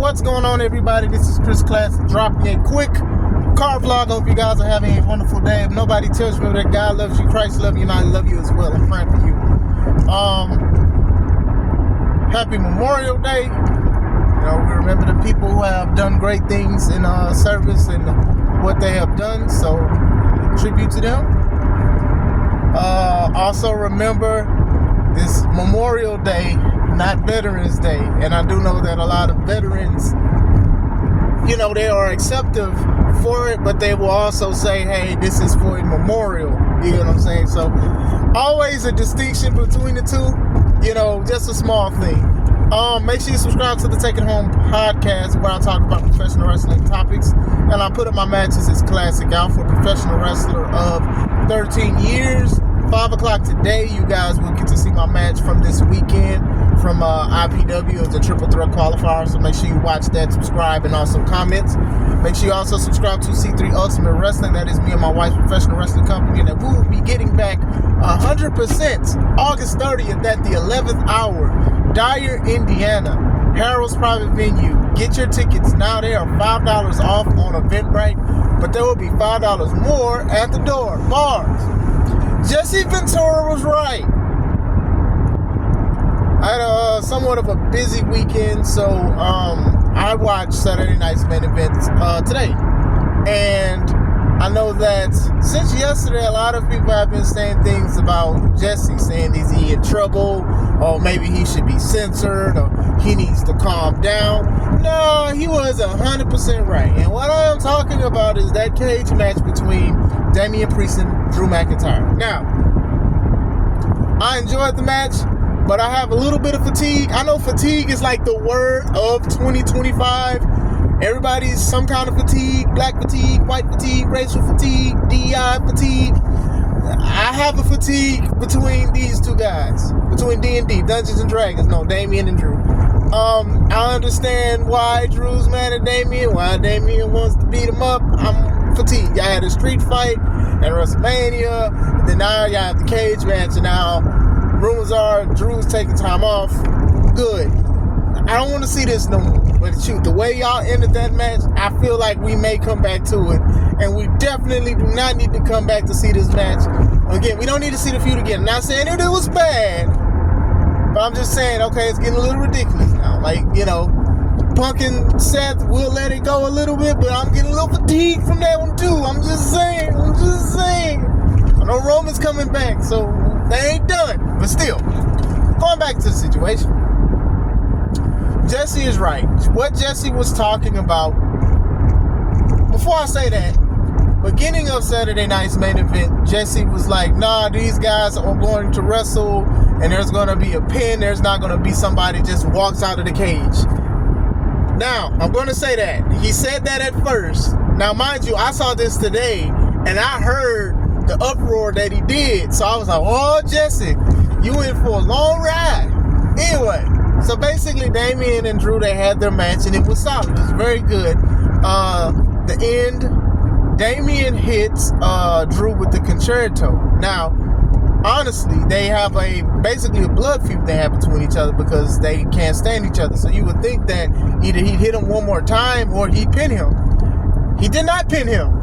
What's going on, everybody? This is Chris Classic dropping a quick car vlog. I hope you guys are having a wonderful day. If nobody tells you that God loves you, Christ loves you, and I love you as well. I'm praying for you. Happy Memorial Day. You know, we remember the people who have done great things in service and what they have done. So, tribute to them. Also remember this Memorial Day, not Veterans Day. And I do know that a lot of veterans, you know, they are acceptive for it, but they will also say, hey, this is for a memorial. You know what I'm saying? So always a distinction between the two, you know, just a small thing. Make sure you subscribe to the Take It Home podcast, where I talk about professional wrestling topics, and I put up my matches as classic out for professional wrestler of 13 years. 5 o'clock today, you guys will get to see my match from this weekend from IPW. It's a triple threat qualifier, so make sure you watch that, subscribe, and also comment. Make sure you also subscribe to C3 Ultimate Wrestling. That is me and my wife's professional wrestling company, and that we will be getting back 100% August 30th at the 11th hour, Dyer, Indiana, Harold's private venue. Get your tickets now. They are $5 off on Eventbrite, but there will be $5 more at the door. Bars. Jesse Ventura was right. I had somewhat of a busy weekend, so I watched Saturday night's main event today. And I know that since yesterday, a lot of people have been saying things about Jesse, saying is he in trouble, or maybe he should be censored, or he needs to calm down. No, he was 100% right. And what I am talking about is that cage match between Damian Priest and Drew McIntyre. Now, I enjoyed the match, but I have a little bit of fatigue. I know fatigue is like the word of 2025. Everybody's some kind of fatigue: black fatigue, white fatigue, racial fatigue, DEI fatigue. I have a fatigue between these two guys, between D&D, Dungeons and Dragons. No, Damian and Drew. I understand why Drew's mad at Damian, why Damian wants to beat him up. I'm fatigued. I had a street fight at WrestleMania, and then now y'all have the cage match, and now rumors are Drew's taking time off. Good. I don't want to see this no more. But shoot, the way y'all ended that match, I feel like we may come back to it. And we definitely do not need to come back to see this match again. We don't need to see the feud again. I'm not saying that it was bad, but I'm just saying, okay, it's getting a little ridiculous now. Like, you know, Punk and Seth will let it go a little bit, but I'm getting a little fatigued from that one too. I'm just saying. I know Roman's coming back, so they ain't done. But still, going back to the situation. Jesse is right. What Jesse was talking about, before I say that, beginning of Saturday night's main event, Jesse was like, nah, these guys are going to wrestle, and there's going to be a pin. There's not going to be somebody just walks out of the cage. Now, I'm going to say that. He said that at first. Now, mind you, I saw this today, and I heard the uproar that he did. So I was like, oh, Jesse, you in for a long ride. Anyway, so basically, Damian and Drew, they had their match, and it was solid. It was very good. The end, Damian hits Drew with the concerto. Now, honestly, they have basically a blood feud they have between each other because they can't stand each other. So you would think that either he'd hit him one more time or he'd pin him. He did not pin him.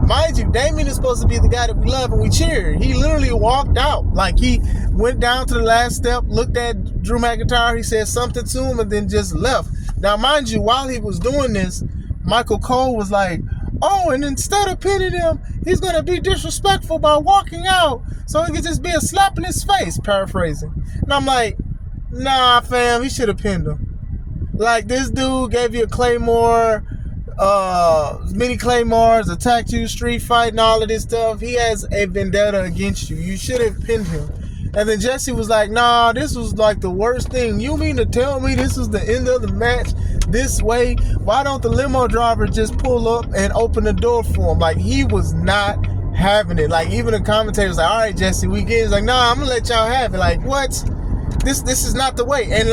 Mind you, Damian is supposed to be the guy that we love and we cheer. He literally walked out. Like, he went down to the last step, looked at Drew McIntyre, he said something to him, and then just left. Now, mind you, while he was doing this, Michael Cole was like, oh, and instead of pinning him, he's going to be disrespectful by walking out, so it could just be a slap in his face, paraphrasing. And I'm like, nah, fam, he should have pinned him. Like, this dude gave you a Claymore, mini Claymores, attacked you, street fight, and all of this stuff. He has a vendetta against you. You should have pinned him. And then Jesse was like, nah, this was like the worst thing. You mean to tell me this was the end of the match this way? Why don't the limo driver just pull up and open the door for him? Like, he was not having it. Like, even the commentator was like, all right, Jesse, we get it. He's like, nah, I'm going to let y'all have it. Like, what? This is not the way. And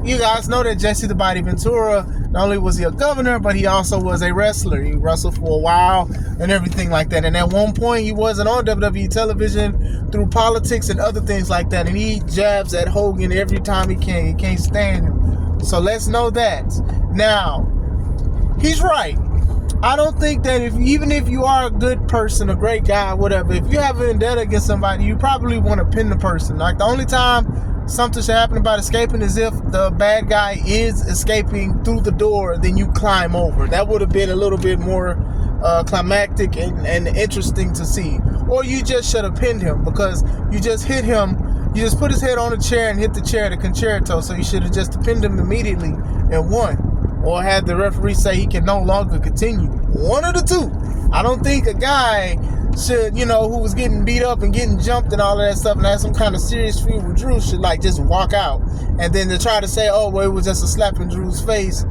you guys know that Jesse the Body Ventura, not only was he a governor, but he also was a wrestler. He wrestled for a while and everything like that. And at one point, he wasn't on WWE television through politics and other things like that. And he jabs at Hogan every time he can. He can't stand him. So let's know that. Now, he's right. I don't think that even if you are a good person, a great guy, whatever, if you have a vendetta against somebody, you probably want to pin the person. Like, the only time something should happen about escaping is if the bad guy is escaping through the door, then you climb over. That would have been a little bit more climactic and interesting to see. Or you just should have pinned him, because you just hit him. You just put his head on a chair and hit the chair, the concerto. So you should have just pinned him immediately and won. Or had the referee say he can no longer continue. One of the two. I don't think a guy should, who was getting beat up and getting jumped and all of that stuff and had some kind of serious feud with Drew, should just walk out. And then to try to say, oh, well, it was just a slap in Drew's face.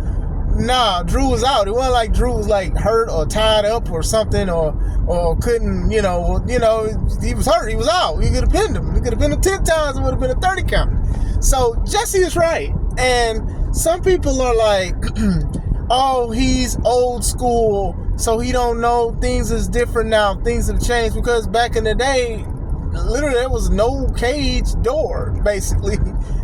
Nah, Drew was out. It wasn't like Drew was hurt or tied up or something or couldn't, he was hurt. He was out. You could have pinned him. You could have pinned him 10 times. It would have been a 30 count. So Jesse is right. And some people are like, oh, he's old school, so he don't know things is different now. Things have changed, because back in the day, literally there was no cage door, basically.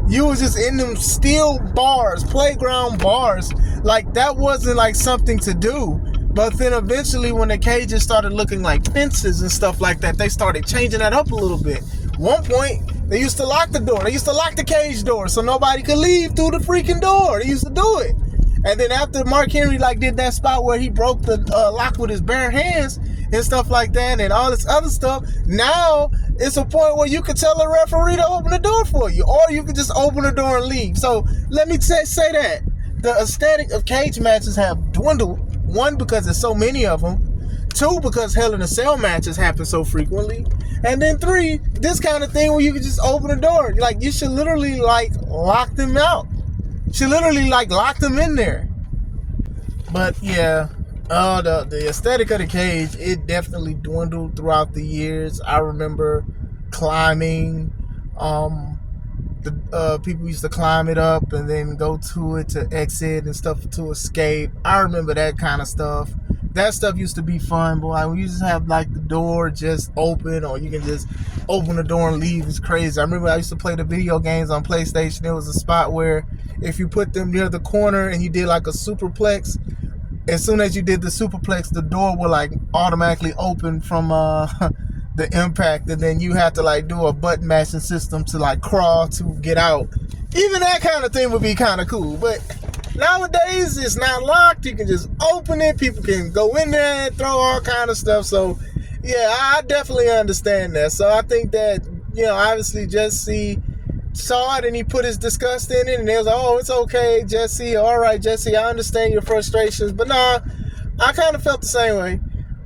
You was just in them steel bars, playground bars. Like, that wasn't like something to do. But then eventually when the cages started looking like fences and stuff like that, they started changing that up a little bit. One point, they used to lock the door. They used to lock the cage door so nobody could leave through the freaking door. They used to do it. And then after Mark Henry did that spot where he broke the lock with his bare hands and stuff like that and all this other stuff, now it's a point where you can tell a referee to open the door for you, or you can just open the door and leave. So let me say that the aesthetic of cage matches have dwindled. One, because there's so many of them. Two, because Hell in a Cell matches happen so frequently. And then three, this kind of thing where you can just open the door. You should literally lock them out. You should literally lock them in there. But yeah, the aesthetic of the cage, it definitely dwindled throughout the years. I remember climbing. The people used to climb it up and then go to it to exit and stuff to escape. I remember that kind of stuff. That stuff used to be fun, but when you just have the door just open, or you can just open the door and leave, it's crazy. I remember I used to play the video games on PlayStation. There was a spot where if you put them near the corner and you did a superplex, as soon as you did the superplex, the door would automatically open from the impact, and then you have to do a button mashing system to crawl to get out. Even that kind of thing would be kind of cool, but nowadays it's not locked. You can just open it. People can go in there and throw all kind of stuff. So yeah, I definitely understand that. So I think that, obviously Jesse saw it and he put his disgust in it, and they was like, oh, it's okay, Jesse. All right, Jesse, I understand your frustrations. But nah, I kind of felt the same way.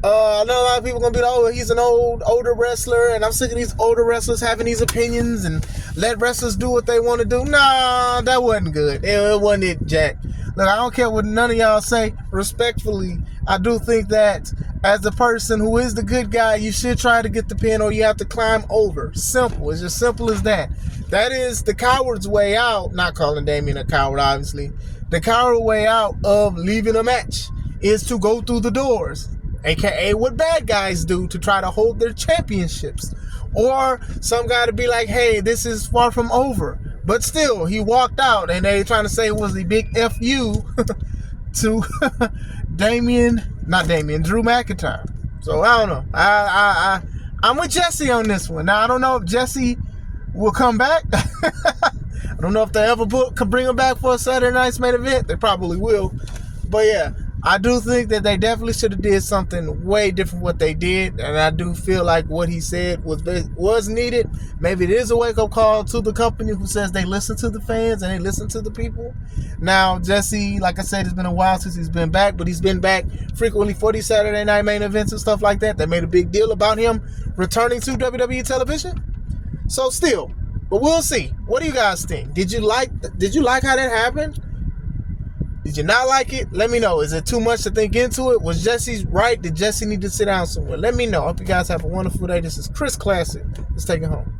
I know a lot of people going to be like, oh, he's an older wrestler, and I'm sick of these older wrestlers having these opinions and let wrestlers do what they want to do. Nah, that wasn't good. It wasn't it, Jack. Look, I don't care what none of y'all say. Respectfully, I do think that as a person who is the good guy, you should try to get the pin, or you have to climb over. Simple. It's just simple as that. That is the coward's way out. Not calling Damien a coward, obviously. The coward way out of leaving a match is to go through the doors. AKA what bad guys do to try to hold their championships. Or some guy to be like, hey, this is far from over. But still, he walked out, and they trying to say it was the big F-U to Drew McIntyre. So I don't know. I'm with Jesse on this one. Now, I don't know if Jesse will come back. I don't know if they ever could bring him back for a Saturday night's main event. They probably will. But yeah, I do think that they definitely should have did something way different what they did, and I do feel like what he said was needed. Maybe it is a wake-up call to the company who says they listen to the fans and they listen to the people. Now, Jesse, like I said, it's been a while since he's been back, but he's been back frequently for these Saturday night main events and stuff like that. They made a big deal about him returning to WWE television. So still, but we'll see. What do you guys think? Did you like how that happened? Did you not like it? Let me know. Is it too much to think into it? Was Jesse right? Did Jesse need to sit down somewhere? Let me know. I hope you guys have a wonderful day. This is Chris Classic. Let's take it home.